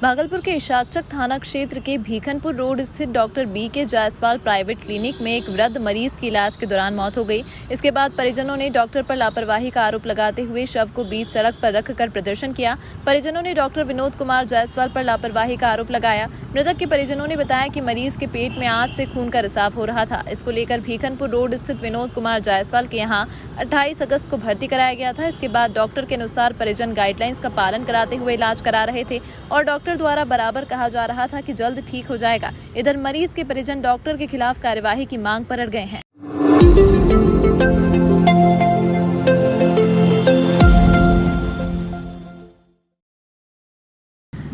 भागलपुर के इशाकचक थाना क्षेत्र के भीखनपुर रोड स्थित डॉक्टर बी के जायसवाल प्राइवेट क्लिनिक में एक वृद्ध मरीज की इलाज के दौरान मौत हो गई। इसके बाद परिजनों ने डॉक्टर पर लापरवाही का आरोप लगाते हुए शव को बीच सड़क पर रखकर प्रदर्शन किया। परिजनों ने डॉक्टर विनोद कुमार जायसवाल पर लापरवाही का आरोप लगाया। मृतक के परिजनों ने बताया कि मरीज के पेट में आज से खून का रिसाव हो रहा था। इसको लेकर भीखनपुर रोड स्थित विनोद कुमार जायसवाल के यहाँ 28 अगस्त को भर्ती कराया गया था। इसके बाद डॉक्टर के अनुसार परिजन गाइडलाइंस का पालन कराते हुए इलाज करा रहे थे और डॉक्टर द्वारा बराबर कहा जा रहा था कि जल्द ठीक हो जाएगा। इधर मरीज के परिजन डॉक्टर के खिलाफ कार्यवाही की मांग पर अड़ गए हैं।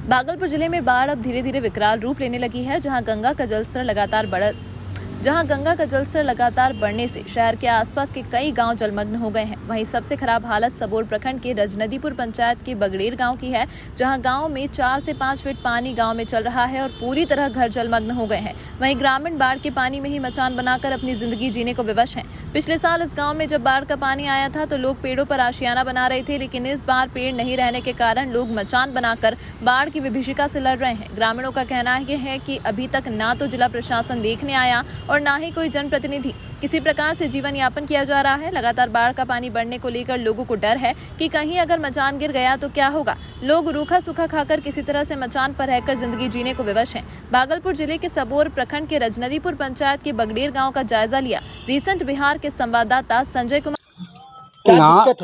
भागलपुर जिले में बाढ़ अब धीरे धीरे विकराल रूप लेने लगी है। जहां गंगा का जलस्तर लगातार बढ़ने से शहर के आसपास के कई गांव जलमग्न हो गए हैं। वहीं सबसे खराब हालत सबौर प्रखंड के रजनदीपुर पंचायत के बगड़ेर गांव की है, जहां गांव में 4 से 5 फीट पानी गांव में चल रहा है और पूरी तरह घर जलमग्न हो गए हैं। वहीं ग्रामीण बाढ़ के पानी में ही मचान बनाकर अपनी जिंदगी जीने को विवश हैं। पिछले साल इस गाँव में जब बाढ़ का पानी आया था तो लोग पेड़ों पर आशियाना बना रहे थे, लेकिन इस बार पेड़ नहीं रहने के कारण लोग मचान बनाकर बाढ़ की विभीषिका से लड़ रहे हैं। ग्रामीणों का कहना है कि अभी तक ना तो जिला प्रशासन देखने आया और ना ही कोई जनप्रतिनिधि। किसी प्रकार से जीवन यापन किया जा रहा है। लगातार बाढ़ का पानी बढ़ने को लेकर लोगों को डर है कि कहीं अगर मचान गिर गया तो क्या होगा। लोग रूखा सूखा खाकर किसी तरह से मचान पर रहकर जिंदगी जीने को विवश हैं। भागलपुर जिले के सबौर प्रखंड के रजनदीपुर पंचायत के बगड़ेर गांव का जायजा लिया रिसेंट बिहार के संवाददाता संजय कुमार। यहाँ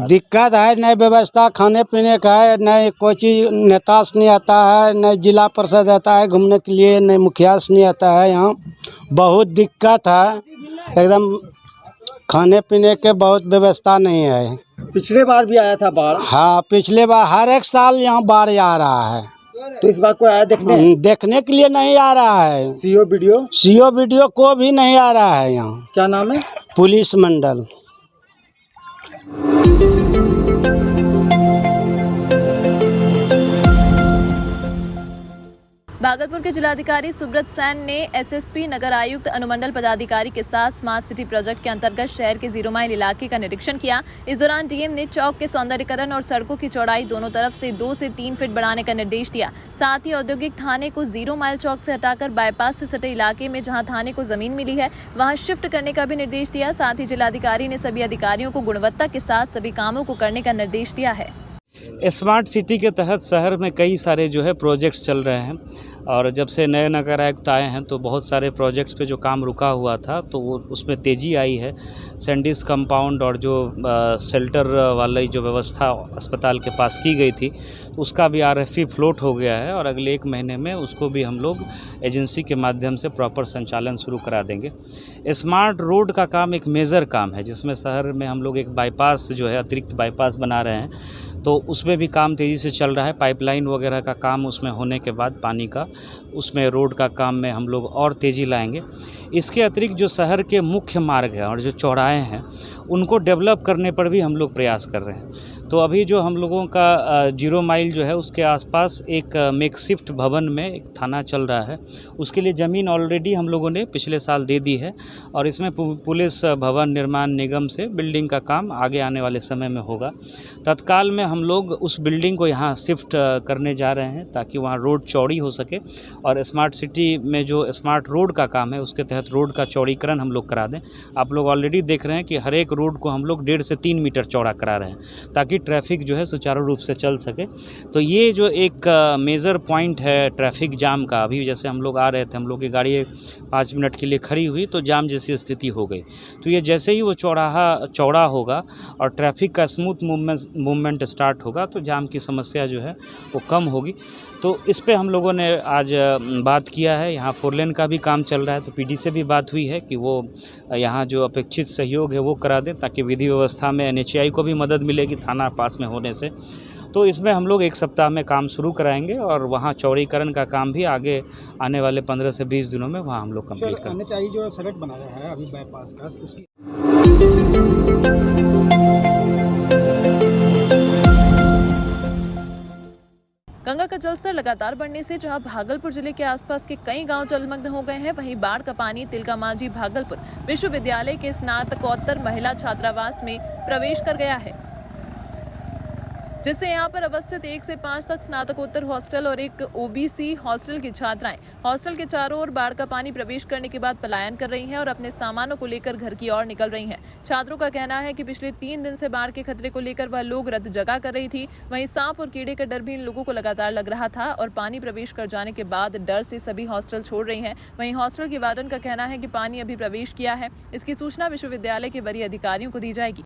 दिक्कत है, नई व्यवस्था खाने पीने का है, न कोई चीज नेता से नहीं आता है, न जिला परिषद आता है घूमने के लिए, न मुखिया से नहीं आता है। यहाँ बहुत दिक्कत है, एकदम खाने पीने के बहुत व्यवस्था नहीं है। पिछले बार भी आया था बाढ़। हाँ, पिछले बार हर एक साल यहाँ बाढ़ आ रहा है। तो इस बार कोई आया देखने के लिए नहीं आ रहा है। सीओ वीडियो को भी नहीं आ रहा है। यहाँ क्या नाम है? पुलिस मंडल। भागलपुर के जिलाधिकारी सुब्रत सैन ने एसएसपी, नगर आयुक्त, अनुमंडल पदाधिकारी के साथ स्मार्ट सिटी प्रोजेक्ट के अंतर्गत शहर के 0 माइल इलाके का निरीक्षण किया। इस दौरान डीएम ने चौक के सौंदर्यीकरण और सड़कों की चौड़ाई दोनों तरफ से 2 से 3 फीट बढ़ाने का निर्देश दिया। साथ ही औद्योगिक थाने को 0 माइल चौक से हटाकर बाईपास से सटे इलाके में जहां थाने को जमीन मिली है वहां शिफ्ट करने का भी निर्देश दिया। साथ ही जिलाधिकारी ने सभी अधिकारियों को गुणवत्ता के साथ सभी कामों को करने का निर्देश दिया है। स्मार्ट सिटी के तहत शहर में कई सारे जो है प्रोजेक्ट्स चल रहे हैं और जब से नए नगर आयुक्त आए हैं तो बहुत सारे प्रोजेक्ट्स पे जो काम रुका हुआ था तो वो उसमें तेज़ी आई है। सैंडिस कंपाउंड और जो शेल्टर वाली जो व्यवस्था अस्पताल के पास की गई थी उसका भी RFP फ्लोट हो गया है और अगले 1 महीने में उसको भी हम लोग एजेंसी के माध्यम से प्रॉपर संचालन शुरू करा देंगे। स्मार्ट रोड का काम एक मेजर काम है जिसमें शहर में हम लोग एक बाईपास जो है अतिरिक्त बाईपास बना रहे हैं, तो उसमें भी काम तेज़ी से चल रहा है। पाइपलाइन वगैरह का काम उसमें होने के बाद पानी का उसमें रोड का काम में हम लोग और तेज़ी लाएंगे। इसके अतिरिक्त जो शहर के मुख्य मार्ग हैं और जो चौराहे हैं उनको डेवलप करने पर भी हम लोग प्रयास कर रहे हैं। तो अभी जो हम लोगों का 0 माइल जो है उसके आसपास एक मेकशिफ्ट भवन में एक थाना चल रहा है, उसके लिए ज़मीन ऑलरेडी हम लोगों ने पिछले साल दे दी है और इसमें पुलिस भवन निर्माण निगम से बिल्डिंग का काम आगे आने वाले समय में होगा। तत्काल में हम लोग उस बिल्डिंग को यहाँ शिफ्ट करने जा रहे हैं ताकि वहाँ रोड चौड़ी हो सके और स्मार्ट सिटी में जो स्मार्ट रोड का काम है उसके तहत रोड का चौड़ीकरण हम लोग करा दें। आप लोग ऑलरेडी देख रहे हैं कि हर एक रोड को हम लोग 1.5 से 3 मीटर चौड़ा करा रहे हैं ताकि ट्रैफिक जो है सुचारू रूप से चल सके। तो ये जो एक मेजर पॉइंट है ट्रैफिक जाम का, अभी जैसे हम लोग आ रहे थे, हम लोग की गाड़ी 5 मिनट के लिए खड़ी हुई तो जाम जैसी स्थिति हो गई। तो ये जैसे ही वो चौड़ा होगा और ट्रैफिक का स्मूथ मूवमेंट स्टार्ट होगा तो जाम की समस्या जो है वो कम होगी। तो इस पे हम लोगों ने आज बात किया है। यहाँ 4 लेन का भी काम चल रहा है तो PD से भी बात हुई है कि वो यहाँ जो अपेक्षित सहयोग है वो करा दें ताकि विधि व्यवस्था में NHAI को भी मदद मिलेगी थाना पास में होने से। तो इसमें हम लोग 1 सप्ताह में काम शुरू कराएंगे और वहाँ चौड़ीकरण का काम भी आगे आने वाले 15 से 20 दिनों में वहाँ हम लोग कंप्लीट करेंगे। NHAI जो सड़क बना रहा है अभी बाईपास का उसकी गंगा का जलस्तर लगातार बढ़ने से जहां भागलपुर जिले के आसपास के कई गांव जलमग्न हो गए हैं, वहीं बाढ़ का पानी तिलका मांझी भागलपुर विश्वविद्यालय के स्नातकोत्तर महिला छात्रावास में प्रवेश कर गया है। जिससे यहाँ पर अवस्थित 1 से 5 तक स्नातकोत्तर हॉस्टल और एक ओबीसी हॉस्टल की छात्राएं हॉस्टल के चारों ओर बाढ़ का पानी प्रवेश करने के बाद पलायन कर रही हैं और अपने सामानों को लेकर घर की ओर निकल रही हैं। छात्रों का कहना है कि पिछले 3 दिन से बाढ़ के खतरे को लेकर वह लोग रत जगा कर रही थी। वहीं सांप और कीड़े का डर भी इन लोगों को लगातार लग रहा था और पानी प्रवेश कर जाने के बाद डर से सभी हॉस्टल छोड़ रही हैं। वहीं हॉस्टल की वार्डन का कहना है कि पानी अभी प्रवेश किया है, इसकी सूचना विश्वविद्यालय के वरीय अधिकारियों को दी जाएगी।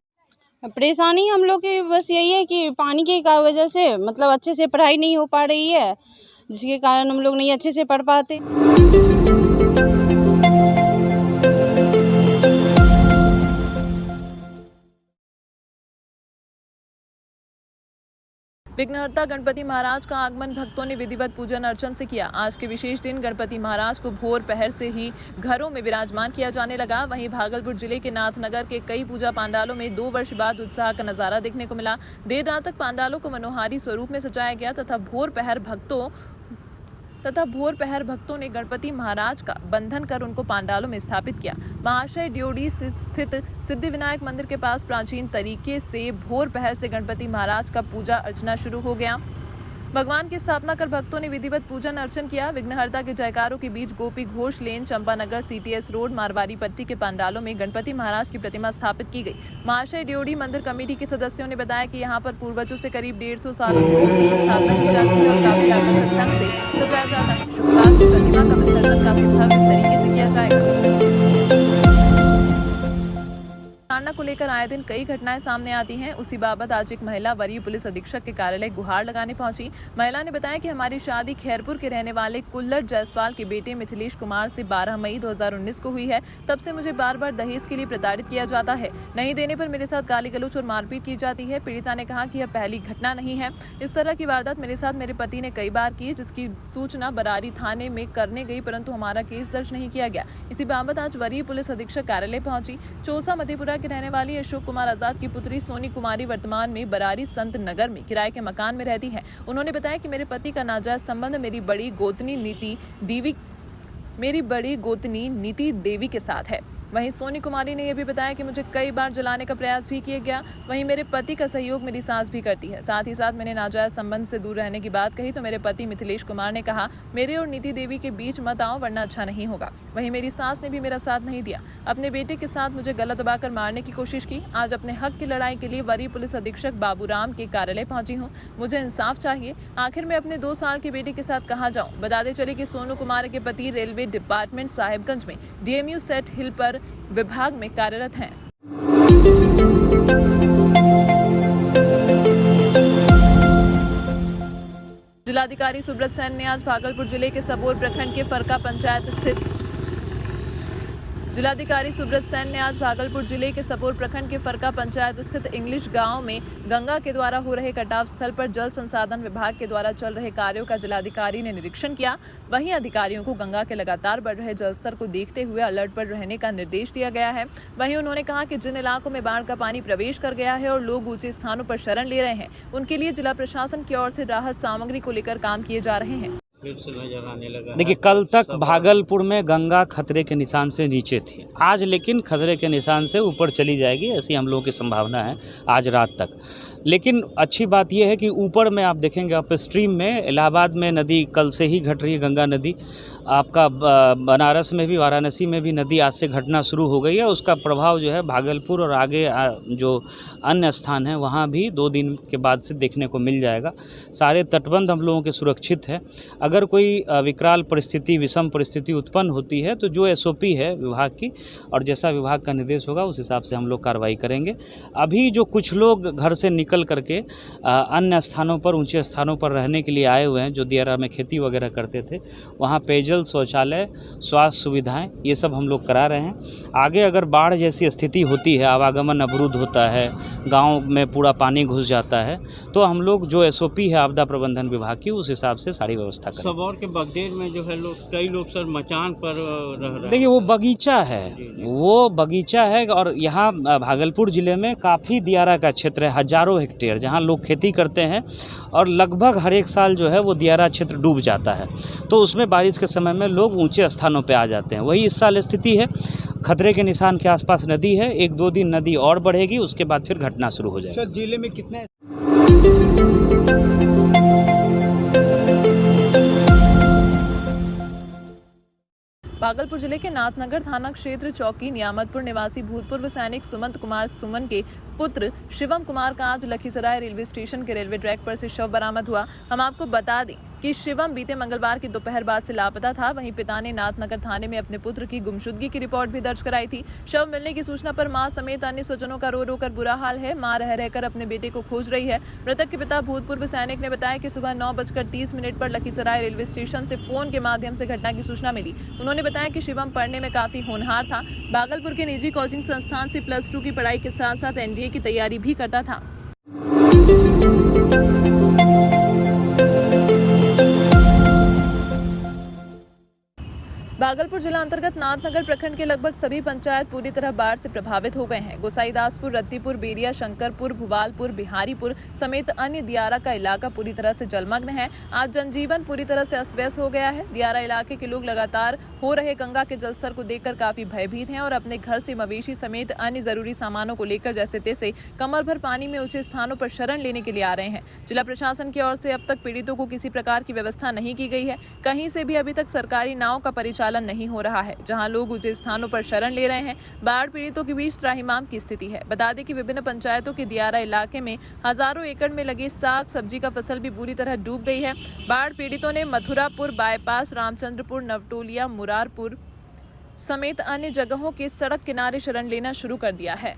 परेशानी हम लोग की बस यही है कि पानी की वजह से मतलब अच्छे से पढ़ाई नहीं हो पा रही है, जिसके कारण हम लोग नहीं अच्छे से पढ़ पाते। विघ्नहर्ता गणपति महाराज का आगमन भक्तों ने विधिवत पूजन अर्चन से किया। आज के विशेष दिन गणपति महाराज को भोर पहर से ही घरों में विराजमान किया जाने लगा। वहीं भागलपुर जिले के नाथनगर के कई पूजा पंडालों में 2 वर्ष बाद उत्साह का नजारा देखने को मिला। देर रात तक पंडालों को मनोहारी स्वरूप में सजाया गया तथा भोर पहर भक्तों ने गणपति महाराज का बंधन कर उनको पंडालों में स्थापित किया। महाशय ड्योढ़ी स्थित सिद्धिविनायक मंदिर के पास प्राचीन तरीके से भोर पहर से गणपति महाराज का पूजा अर्चना शुरू हो गया। भगवान की स्थापना कर भक्तों ने विधिवत पूजन अर्चन किया। विघ्नहर्ता के जयकारों के बीच गोपी घोष लेन, चंपानगर, सीटीएस रोड, मारवाड़ी पट्टी के पंडालों में गणपति महाराज की प्रतिमा स्थापित की गई। महाशय ड्योढ़ी मंदिर कमेटी के सदस्यों ने बताया कि यहां पर पूर्वजों से करीब 150 सालों से मूर्ति की स्थापना की जाती है और काफी आकर्षक ढंग से सजाया जाता है। शुक्रवार को प्रतिमा का विसर्जन काफी भव्य तरीके से किया जाएगा। ताड़ना को लेकर आए दिन कई घटनाएं सामने आती हैं। उसी बाबत आज एक महिला वरीय पुलिस अधीक्षक के कार्यालय गुहार लगाने पहुंची। महिला ने बताया कि हमारी शादी खैरपुर के रहने वाले कुल्लर जायसवाल के बेटे मिथिलेश कुमार से 12 मई 2019 को हुई है। तब से मुझे बार बार दहेज के लिए प्रताड़ित किया जाता है। नहीं देने पर मेरे साथ गाली गलौज और मारपीट की जाती है। पीड़िता ने कहा कि यह पहली घटना नहीं है। इस तरह की वारदात मेरे साथ मेरे पति ने कई बार की, जिसकी सूचना बरारी थाने में करने गई, परंतु हमारा केस दर्ज नहीं किया गया। इसी बाबत आज वरीय पुलिस अधीक्षक कार्यालय पहुंची। चौसा मधेपुरा के रहने वाली अशोक कुमार आजाद की पुत्री सोनी कुमारी वर्तमान में बरारी संत नगर में किराए के मकान में रहती है। उन्होंने बताया कि मेरे पति का नाजायज संबंध मेरी बड़ी गोतनी नीति देवी के साथ है। वहीं सोनी कुमारी ने यह भी बताया कि मुझे कई बार जलाने का प्रयास भी किया गया। वहीं मेरे पति का सहयोग मेरी सास भी करती है। साथ ही साथ मैंने नाजायज संबंध से दूर रहने की बात कही तो मेरे पति मिथिलेश कुमार ने कहा, मेरे और नीति देवी के बीच मत आओ वरना अच्छा नहीं होगा। वहीं मेरी सास ने भी मेरा साथ नहीं दिया। अपने बेटे के साथ मुझे गला दबाकर मारने की कोशिश की। आज अपने हक की लड़ाई के लिए वरीय पुलिस अधीक्षक बाबूराम के कार्यालय पहुंची हूँ। मुझे इंसाफ चाहिए। आखिर में अपने 2 साल के बेटे के साथ कहाँ जाऊँ। बताते चले कि सोनू कुमार के पति रेलवे डिपार्टमेंट साहिबगंज में DMU सेट हिल पर विभाग में कार्यरत हैं। जिलाधिकारी सुब्रत सैन ने आज भागलपुर जिले के सबौर प्रखंड के फरका पंचायत स्थित इंग्लिश गांव में गंगा के द्वारा हो रहे कटाव स्थल पर जल संसाधन विभाग के द्वारा चल रहे कार्यों का जिलाधिकारी ने निरीक्षण किया। वहीं अधिकारियों को गंगा के लगातार बढ़ रहे जलस्तर को देखते हुए अलर्ट पर रहने का निर्देश दिया गया है। वहीं उन्होंने कहा कि जिन इलाकों में बाढ़ का पानी प्रवेश कर गया है और लोग ऊंचे स्थानों पर शरण ले रहे हैं, उनके लिए जिला प्रशासन की ओर से राहत सामग्री को लेकर काम किए जा रहे हैं। देखिए, कल तक भागलपुर में गंगा खतरे के निशान से नीचे थी। आज लेकिन खतरे के निशान से ऊपर चली जाएगी, ऐसी हम लोगों की संभावना है आज रात तक। लेकिन अच्छी बात यह है कि ऊपर में आप देखेंगे अप स्ट्रीम में इलाहाबाद में नदी कल से ही घट रही है। गंगा नदी आपका बनारस में भी, वाराणसी में भी नदी आज से घटना शुरू हो गई है। उसका प्रभाव जो है भागलपुर और आगे जो अन्य स्थान हैं वहाँ भी 2 दिन के बाद से देखने को मिल जाएगा। सारे तटबंध हम लोगों के सुरक्षित है। अगर कोई विकराल परिस्थिति, विषम परिस्थिति उत्पन्न होती है तो जो SOP है विभाग की और जैसा विभाग का निर्देश होगा उस हिसाब से हम लोग कार्रवाई करेंगे। अभी जो कुछ लोग घर से निकल करके अन्य स्थानों पर, ऊंचे स्थानों पर रहने के लिए आए हुए हैं, जो दियारा में खेती वगैरह करते थे, वहाँ पेयजल, शौचालय, स्वास्थ्य सुविधाएं, ये सब हम लोग करा रहे हैं। आगे अगर बाढ़ जैसी स्थिति होती है, आवागमन अवरुद्ध होता है, गाँव में पूरा पानी घुस जाता है, तो हम लोग जो SOP है आपदा प्रबंधन विभाग की, उस हिसाब से सारी व्यवस्था करें। सबौर के बगदेर में जो है कई लोग सर मचान पर रह रहे हैं। देखिए, वो बगीचा है और यहाँ भागलपुर ज़िले में काफ़ी दियारा का क्षेत्र है, हजारों हेक्टेयर, जहाँ लोग खेती करते हैं और लगभग हर एक साल जो है वो दियारा क्षेत्र डूब जाता है। तो उसमें बारिश के समय समय में लोग ऊंचे स्थानों पे आ जाते हैं। वही इस साल स्थिति है, खतरे के निशान के आसपास नदी है। 1-2 दिन नदी और बढ़ेगी, उसके बाद फिर घटना शुरू हो जाएगी। सर जिले में कितने भागलपुर जिले के नाथनगर थाना क्षेत्र चौकी नियामतपुर निवासी भूतपूर्व सैनिक सुमंत कुमार सुमन के पुत्र शिवम कुमार का आज लखीसराय रेलवे स्टेशन के रेलवे ट्रैक पर से शव बरामद हुआ। हम आपको बता दें कि शिवम बीते मंगलवार की दोपहर बाद से लापता था। वहीं पिता ने नाथनगर थाने में अपने पुत्र की गुमशुदगी की रिपोर्ट भी दर्ज कराई थी। शव मिलने की सूचना पर मां समेत अन्य स्वजनों का रो रो कर बुरा हाल है। मां रह रहकर अपने बेटे को खोज रही है। मृतक के पिता भूतपूर्व सैनिक ने बताया कि सुबह 9:30 पर लखीसराय रेलवे स्टेशन से फोन के माध्यम से घटना की सूचना मिली। उन्होंने बताया कि शिवम पढ़ने में काफी होनहार था। भागलपुर के निजी कोचिंग संस्थान से +2 की पढ़ाई के साथ साथ NDA की तैयारी भी करता था। भागलपुर जिला अंतर्गत नाथनगर प्रखंड के लगभग सभी पंचायत पूरी तरह बाढ़ से प्रभावित हो गए हैं। गोसाईदासपुर, रत्तीपुर, बेरिया, शंकरपुर, भुवालपुर, बिहारीपुर समेत अन्य दियारा का इलाका पूरी तरह से जलमग्न है। आज जनजीवन पूरी तरह से अस्त व्यस्त हो गया है। दियारा इलाके के लोग लगातार हो रहे गंगा के जलस्तर को देखकर काफी भयभीत हैं और अपने घर से मवेशी समेत अन्य जरूरी सामानों को लेकर जैसे तैसे कमर भर पानी में ऊंचे स्थानों पर शरण लेने के लिए आ रहे हैं। जिला प्रशासन की ओर से अब तक पीड़ितों को किसी प्रकार की व्यवस्था नहीं की गई है। कहीं से भी अभी तक सरकारी नाव का परिचालन नहीं हो रहा है, जहां लोग ऊंचे स्थानों पर शरण ले रहे हैं। बाढ़ पीड़ितों के बीच त्राहिमाम की स्थिति है। बता दें कि विभिन्न पंचायतों के दियारा इलाके में हजारों एकड़ में लगी साग सब्जी का फसल भी पूरी तरह डूब गई है। बाढ़ पीड़ितों ने मथुरापुर बाईपास, रामचंद्रपुर, नवटोलिया, मुरारपुर समेत अन्य जगहों के सड़क किनारे शरण लेना शुरू कर दिया है।